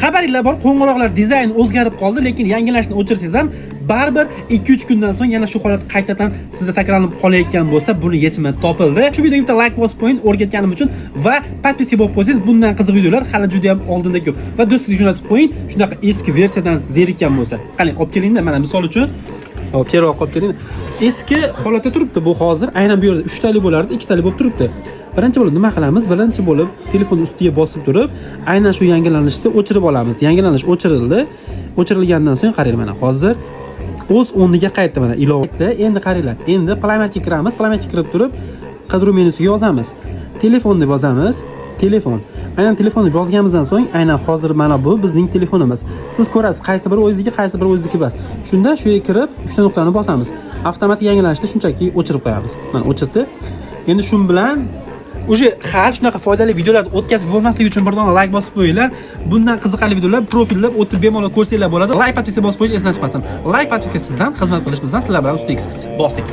Xabaringlar bor, qo'ng'iroqlar dizayni o'zgarib qoldi, lekin yangilashni o'chirsangiz ham baribir 2-3 kundan so'ng yana shu holat qaytadan sizda takrorlanib qolayotgan bo'lsa, buni yechimi topildi. Shu videoga bitta like bosib qo'ying o'rgatganim uchun va podpiska bo'lib qo'ysangiz, bundan qiziq videolar hali juda ham oldinda ko'p. Va do'stingizga jo'natib qo'ying, shunaqa eski versiyadan zerikkan bo'lsa. Qani, olib kelingda, mana misol uchun keroq olib keling. Eski holatda turibdi bu hozir. Aynan bu yerda 3 talik bo'lardi, 2 talik bo'lib turibdi. Birinchi bo'lib nima qilamiz? Birinchi bo'lib telefon ustiga bosib turib, aynan shu yangilanishni o'chirib olamiz. Yangilanish o'chirildi. O'chirilgandan so'ng qarang, mana hozir o'z o'rniga qaytdi, mana ilova etdi. Endi qaranglar. Endi Play Marketga kiramiz. Play Marketga kirib turib, qidiruv menusiga yozamiz. Telefon deb yozamiz. Telefon. Aynan telefonni yozganimizdan so'ng, aynan hozir mana bu bizning telefonimiz. Siz ko'rasiz, qaysi biri o'zingniki, qaysi biri o'zingniki emas. Shunda shu yerga kirib, 3 ta nuqtani bosamiz. Avtomatik yangilanishni shunchaki o'chirib qo'yamiz. Mana o'chirdi. Endi shu bilan Uje har shunaqa foydali videolarni o'tkazib bo'lmasligi uchun bir dona like bosib qo'yinglar. Bundan qiziqarli videolar profillab o'tib bemalol ko'rsanglar bo'ladi. Like podpiska bosib qo'yish esdan chiqmasin. Like podpiska sizdan, xizmat qilish bizdan. Sizlar bilan ustix. Bosdik.